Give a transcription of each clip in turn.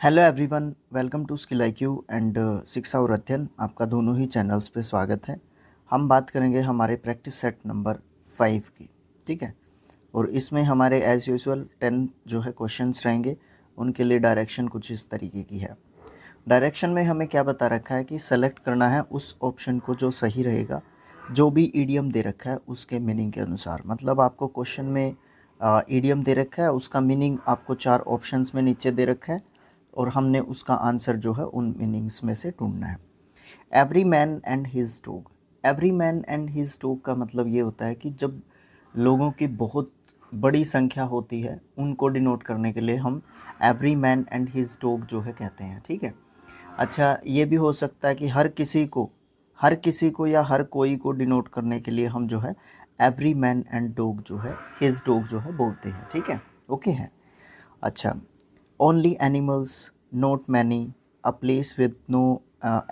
Hello everyone, welcome to skill IQ and शिक्षा और अध्ययन। आपका दोनों ही चैनल्स पे स्वागत है। हम बात करेंगे हमारे प्रैक्टिस सेट नंबर 5 की, ठीक है। और इसमें हमारे एज़ यूजुअल 10 जो है क्वेश्चंस रहेंगे। उनके लिए डायरेक्शन कुछ इस तरीके की है। डायरेक्शन में हमें क्या बता रखा है कि सेलेक्ट करना है उस ऑप्शन को जो सही रहेगा, जो भी ईडियम दे रखा है उसके मीनिंग के अनुसार। मतलब आपको क्वेश्चन में ईडियम दे रखा है, उसका मीनिंग आपको 4 ऑप्शंस में नीचे दे रखा है और हमने उसका आंसर जो है उन मीनिंग्स में से ढूंढना है। Every man and his dog. Every man and his dog का मतलब ये होता है कि जब लोगों की बहुत बड़ी संख्या होती है, उनको डिनोट करने के लिए हम every man and his dog जो है कहते हैं, ठीक है। अच्छा, ये भी हो सकता है कि हर किसी को या हर कोई को डिनोट करने के लिए हम जो है एवरी मैन एंड डॉग जो है हिज डॉग जो है बोलते हैं, ठीक है। ओके है। अच्छा, only animals, not many, a place with no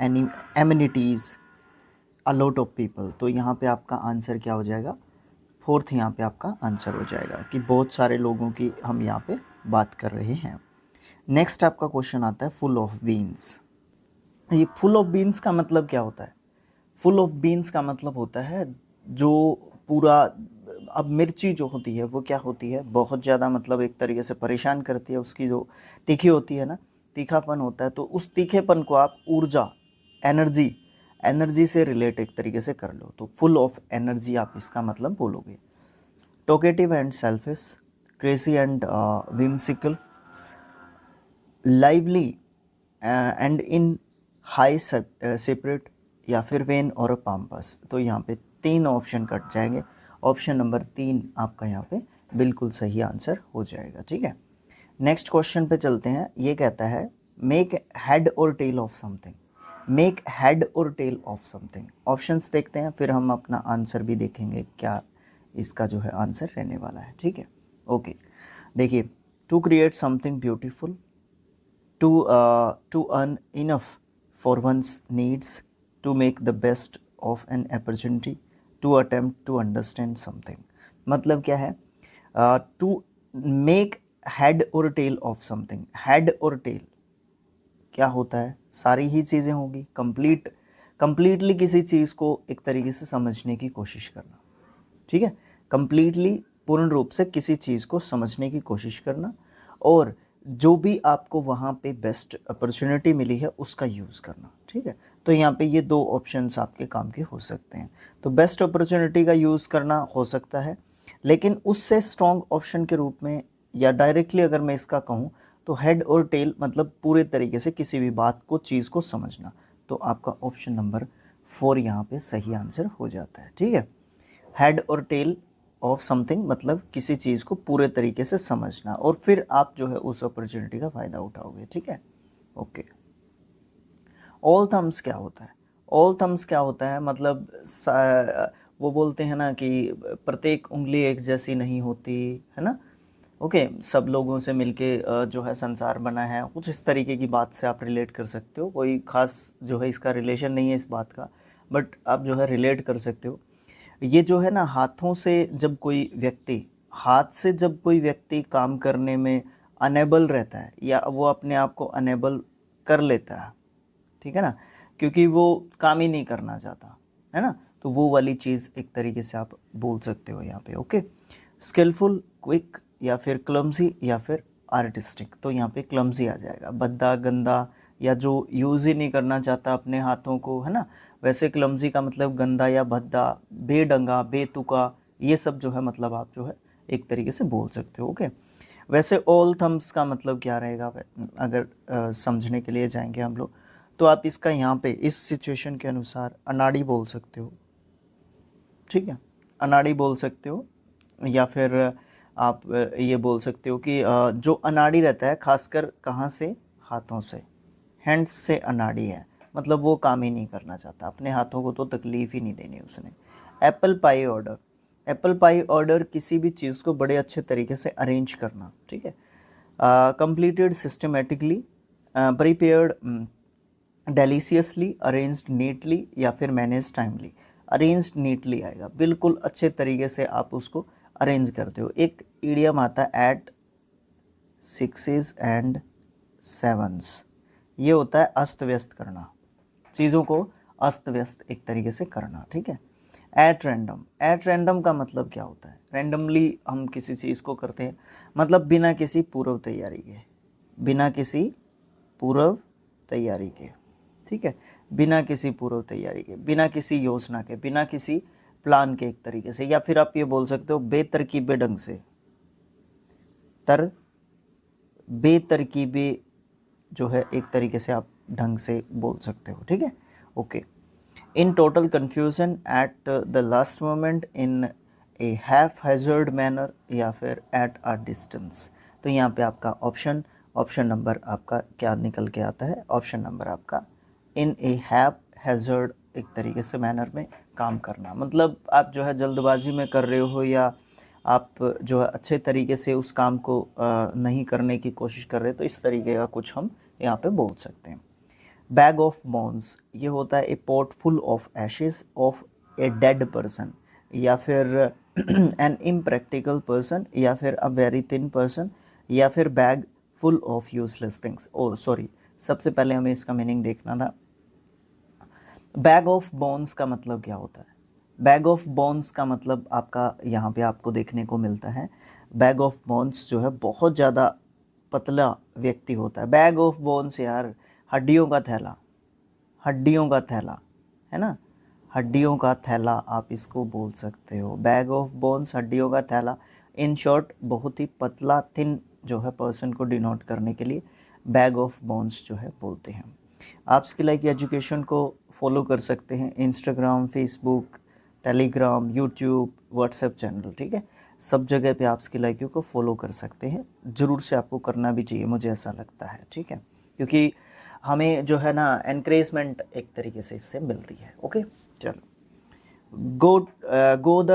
any amenities, a lot of people. तो यहाँ पे आपका आंसर क्या हो जाएगा? फोर्थ यहाँ पे आपका आंसर हो जाएगा कि बहुत सारे लोगों की हम यहाँ पे बात कर रहे हैं। नेक्स्ट आपका क्वेश्चन आता है फुल ऑफ बीन्स। ये फुल ऑफ बीन्स का मतलब क्या होता है? फुल ऑफ बीन्स का मतलब होता है जो पूरा, अब मिर्ची जो होती है वो क्या होती है, बहुत ज़्यादा मतलब एक तरीके से परेशान करती है। उसकी जो तीखी होती है ना, तीखापन होता है, तो उस तीखेपन को आप ऊर्जा, एनर्जी एनर्जी से रिलेट एक तरीके से कर लो, तो फुल ऑफ एनर्जी आप इसका मतलब बोलोगे। Talkative and selfish, crazy and whimsical, lively and in high separate, या फिर वेन और पाम्पस। तो यहाँ पे 3 ऑप्शन कट जाएंगे। ऑप्शन नंबर 3 आपका यहाँ पे बिल्कुल सही आंसर हो जाएगा, ठीक है। नेक्स्ट क्वेश्चन पे चलते हैं। ये कहता है मेक हेड और tail of something. Make head और टेल ऑफ समथिंग। ऑप्शंस देखते हैं, फिर हम अपना आंसर भी देखेंगे क्या इसका जो है आंसर रहने वाला है, ठीक है। ओके, देखिए, to create something beautiful, to earn enough for one's needs, to make the best of an opportunity, to attempt to understand something। मतलब क्या है? टू मेक हेड और टेल ऑफ समथिंग। हेड और टेल क्या होता है? सारी ही चीज़ें होगी, कंप्लीटली किसी चीज़ को एक तरीके से समझने की कोशिश करना, ठीक है। कंप्लीटली, पूर्ण रूप से किसी चीज़ को समझने की कोशिश करना, और जो भी आपको वहाँ पे बेस्ट अपॉर्चुनिटी मिली है उसका यूज़ करना, ठीक है। तो यहाँ पे ये 2 ऑप्शंस आपके काम के हो सकते हैं। तो बेस्ट अपॉर्चुनिटी का यूज़ करना हो सकता है, लेकिन उससे स्ट्रॉन्ग ऑप्शन के रूप में या डायरेक्टली अगर मैं इसका कहूँ तो हेड और टेल मतलब पूरे तरीके से किसी भी बात को, चीज़ को समझना। तो आपका ऑप्शन नंबर 4 यहाँ पे सही आंसर हो जाता है, ठीक है। हेड और टेल ऑफ समथिंग मतलब किसी चीज़ को पूरे तरीके से समझना, और फिर आप जो है उस अपॉर्चुनिटी का फ़ायदा उठाओगे, ठीक है। ओके, ऑल थम्स क्या होता है? ऑल थम्स क्या होता है मतलब वो बोलते हैं ना कि प्रत्येक उंगली एक जैसी नहीं होती है ना। ओके, सब लोगों से मिलके जो है संसार बना है, कुछ इस तरीके की बात से आप रिलेट कर सकते हो। कोई खास जो है इसका रिलेशन नहीं है इस बात का, बट आप जो है रिलेट कर सकते हो। ये जो है ना, हाथ से जब कोई व्यक्ति काम करने में अनेबल रहता है, या वो अपने आप को अनेबल कर लेता है, ठीक है ना, क्योंकि वो काम ही नहीं करना चाहता है ना, तो वो वाली चीज़ एक तरीके से आप बोल सकते हो यहाँ पे। ओके, स्किलफुल, क्विक, या फिर क्लमजी, या फिर आर्टिस्टिक। तो यहाँ पे क्लमजी आ जाएगा, भद्दा, गंदा, या जो यूज़ ही नहीं करना चाहता अपने हाथों को, है ना। वैसे क्लमजी का मतलब गंदा या भद्दा, बेढंगा, बेतुका, ये सब जो है मतलब आप जो है एक तरीके से बोल सकते हो। ओके, वैसे ऑल थम्स का मतलब क्या रहेगा? अगर समझने के लिए जाएंगे हम लोग, तो आप इसका यहाँ पे इस सिचुएशन के अनुसार अनाड़ी बोल सकते हो, ठीक है। अनाड़ी बोल सकते हो, या फिर आप ये बोल सकते हो कि जो अनाड़ी रहता है खासकर कहाँ से? हाथों से, हैंड्स से अनाड़ी है, मतलब वो काम ही नहीं करना चाहता, अपने हाथों को तो तकलीफ़ ही नहीं देनी उसने। Apple pie order. Apple pie order किसी भी चीज़ को बड़े अच्छे तरीके से अरेंज करना, ठीक है। Completed systematically, prepared deliciously, arranged neatly, या फिर मैनेज टाइमली। अरेंज्ड नीटली आएगा, बिल्कुल अच्छे तरीके से आप उसको अरेंज करते हो। एक ईडियम आता है एट 6 एंड सेवन्स, ये होता है अस्त व्यस्त करना, चीज़ों को अस्त व्यस्त एक तरीके से करना, ठीक है। एट रैंडम, एट रैंडम का मतलब क्या होता है? रैंडमली हम किसी चीज़ को करते हैं, मतलब बिना किसी पूर्व तैयारी के, बिना किसी पूर्व तैयारी के, ठीक है, बिना किसी पूर्व तैयारी के, बिना किसी योजना के, बिना किसी प्लान के एक तरीके से, या फिर आप ये बोल सकते हो बेतरकीबे ढंग से, बेतरकीबे जो है एक तरीके से आप ढंग से बोल सकते हो, ठीक है। Okay, in total confusion at the last moment, in A half hazard manner, या फिर एट अ डिस्टेंस। तो यहाँ पे आपका ऑप्शन नंबर आपका क्या निकल के आता है? ऑप्शन नंबर आपका इन ए हैफ हैजर्ड, एक तरीके से मैनर में काम करना, मतलब आप जो है जल्दबाजी में कर रहे हो, या आप जो है अच्छे तरीके से उस काम को नहीं करने की कोशिश कर रहे, तो इस तरीके का कुछ हम यहाँ पे बोल सकते हैं। बैग ऑफ बोन्स, ये होता है a pot full of ashes of a dead person, या फिर एन इम्प्रैक्टिकल पर्सन, या फिर अ वेरी थिन पर्सन, या फिर bag full of useless things. Oh sorry, सबसे पहले हमें इसका मीनिंग देखना था। बैग ऑफ बोन्स का मतलब क्या होता है? बैग ऑफ बोन्स का मतलब आपका यहाँ पे आपको देखने को मिलता है, बैग ऑफ बोन्स जो है बहुत ज़्यादा पतला व्यक्ति होता है। बैग ऑफ बोन्स यार, हड्डियों का थैला, हड्डियों का थैला, है ना, हड्डियों का थैला आप इसको बोल सकते हो। बैग ऑफ बोन्स, हड्डियों का थैला, इन शॉर्ट बहुत ही पतला, थिन जो है पर्सन को डिनोट करने के लिए बैग ऑफ बोन्स जो है बोलते हैं। आप स्किल लाइक एजुकेशन को फॉलो कर सकते हैं, Instagram, Facebook, Telegram, YouTube, WhatsApp channel, ठीक है, सब जगह पे आप स्किल लाइक को फॉलो कर सकते हैं। ज़रूर से आपको करना भी चाहिए, मुझे ऐसा लगता है, ठीक है, क्योंकि हमें जो है ना एनकरेजमेंट एक तरीके से इससे मिलती है। ओके, चलो, go the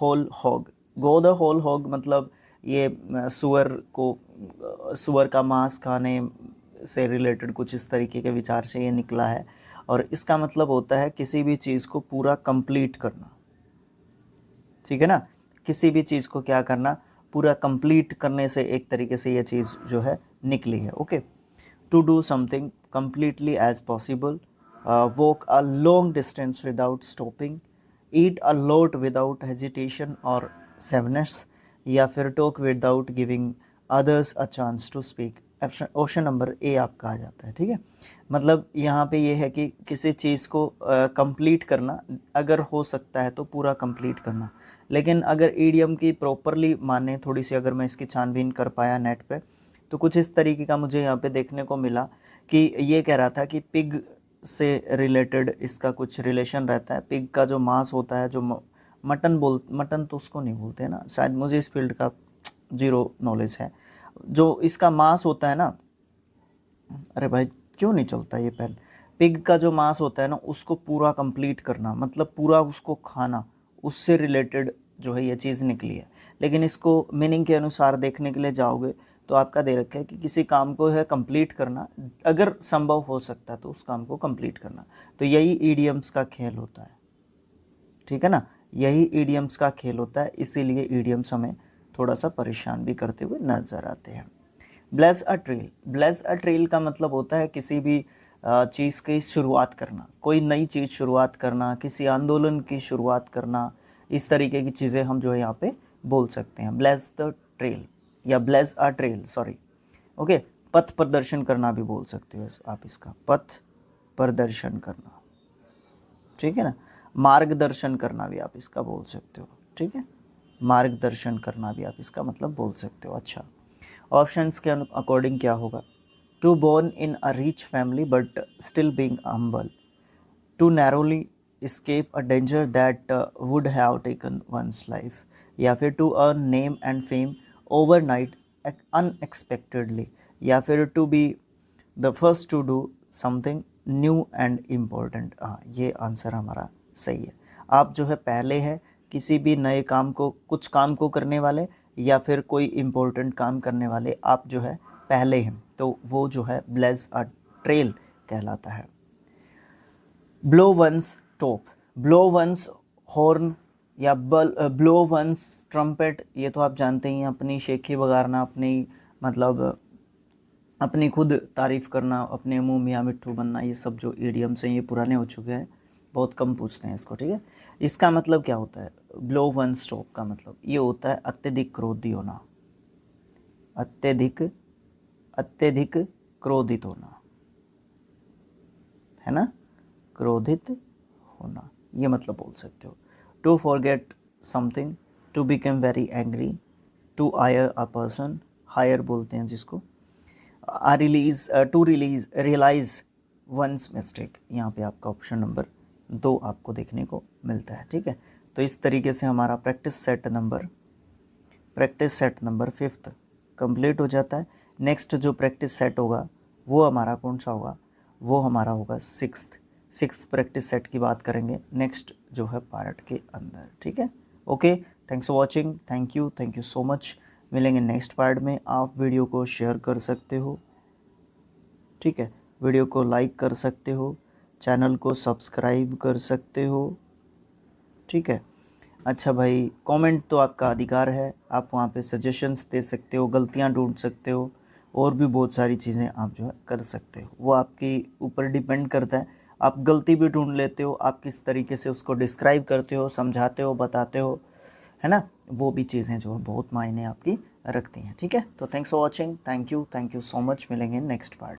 whole hog, go the whole hog मतलब ये सुअर का मांस खाने से रिलेटेड कुछ इस तरीके के विचार से ये निकला है, और इसका मतलब होता है किसी भी चीज़ को पूरा कंप्लीट करना, ठीक है ना, किसी भी चीज़ को क्या करना, पूरा कंप्लीट करने से एक तरीके से ये चीज़ जो है निकली है। Okay, to do something completely as possible, walk a long distance without stopping, eat a lot without hesitation or sadness, या फिर talk without giving others a chance to speak। Option number A आपका आ जाता है, ठीक है। मतलब यहाँ पे ये है कि किसी चीज़ को कंप्लीट करना, अगर हो सकता है तो पूरा कंप्लीट करना, लेकिन अगर ईडियम की प्रॉपरली माने थोड़ी सी, अगर मैं इसकी छानबीन कर पाया नेट पे, तो कुछ इस तरीके का मुझे यहाँ पे देखने को मिला कि ये कह रहा था कि पिग से रिलेटेड इसका कुछ रिलेशन रहता है। पिग का जो मांस होता है, जो मटन तो उसको नहीं बोलते हैं ना, शायद, मुझे इस फील्ड का जीरो नॉलेज है। जो इसका मांस होता है ना, अरे भाई क्यों नहीं चलता ये पेन, पिग का जो मांस होता है ना, उसको पूरा कंप्लीट करना, मतलब पूरा उसको खाना, उससे रिलेटेड जो है ये चीज़ निकली है। लेकिन इसको मीनिंग के अनुसार देखने के लिए जाओगे तो आपका दे रखा है कि किसी काम को है कंप्लीट करना, अगर संभव हो सकता है तो उस काम को कंप्लीट करना। तो यही ईडियम्स का खेल होता है, ठीक है ना, यही ईडियम्स का खेल होता है, इसीलिए ईडियम्स हमें थोड़ा सा परेशान भी करते हुए नजर आते हैं। Bless a trail, bless a trail का मतलब होता है किसी भी चीज़ की शुरुआत करना, कोई नई चीज़ शुरुआत करना, किसी आंदोलन की शुरुआत करना, इस तरीके की चीज़ें हम जो है यहाँ पे बोल सकते हैं। ब्लेस द ट्रेल या bless a trail, sorry, okay. पथ प्रदर्शन करना भी बोल सकते हो आप इसका, पथ प्रदर्शन करना, ठीक है ना। मार्गदर्शन करना भी आप इसका बोल सकते हो, ठीक है, मार्गदर्शन करना भी आप इसका मतलब बोल सकते हो। अच्छा, ऑप्शंस के अकॉर्डिंग क्या होगा? To born in a rich family but still being humble, to narrowly escape a danger that would have taken one's life, या फिर to earn name and fame overnight unexpectedly, या फिर to be the first to do something new and important. हाँ, ये answer हमारा सही है। आप जो है पहले हैं किसी भी नए काम को, कुछ काम को करने वाले, या फिर कोई इम्पोर्टेंट काम करने वाले, आप जो है पहले हैं, तो वो जो है ब्लेस अ ट्रेल कहलाता है। Blow one's top, blow one's horn, या ब्लो वंस ट्रम्पेट, ये तो आप जानते ही हैं, अपनी शेखी बगारना, अपनी मतलब अपनी खुद तारीफ़ करना, अपने मुंह मियाँ मिट्ठू बनना, ये सब जो इडियम्स हैं ये पुराने हो चुके हैं, बहुत कम पूछते हैं इसको, ठीक है। इसका मतलब क्या होता है, ब्लो वन स्टॉप का मतलब ये होता है अत्यधिक क्रोधी होना, अत्यधिक अत्यधिक क्रोधित होना, है ना, क्रोधित होना, ये मतलब बोल सकते हो। To forget something, to become very angry, to hire a person, hire बोलते हैं जिसको, टू रियलाइज वंस मिस्टेक, यहाँ पे आपका ऑप्शन नंबर 2 आपको देखने को मिलता है, ठीक है। तो इस तरीके से हमारा प्रैक्टिस सेट नंबर 5 कंप्लीट हो जाता है। नेक्स्ट जो प्रैक्टिस सेट होगा वो हमारा कौन सा होगा, वो हमारा होगा 6th प्रैक्टिस सेट की बात करेंगे नेक्स्ट जो है पार्ट के अंदर, ठीक है। Okay, thanks for watching, thank you so much. मिलेंगे नेक्स्ट पार्ट में। आप वीडियो को शेयर कर सकते हो, ठीक है, वीडियो को लाइक कर सकते हो, चैनल को सब्सक्राइब कर सकते हो, ठीक है। अच्छा भाई, कमेंट तो आपका अधिकार है, आप वहाँ पे सजेशंस दे सकते हो, गलतियाँ ढूंढ सकते हो, और भी बहुत सारी चीज़ें आप जो है कर सकते हो, वो आपके ऊपर डिपेंड करता है। आप गलती भी ढूंढ लेते हो, आप किस तरीके से उसको डिस्क्राइब करते हो, समझाते हो, बताते हो, है ना, वो भी चीज़ें जो है बहुत मायने आपकी रखती हैं, ठीक है। तो thanks for watching, thank you so much. मिलेंगे नेक्स्ट पार्ट।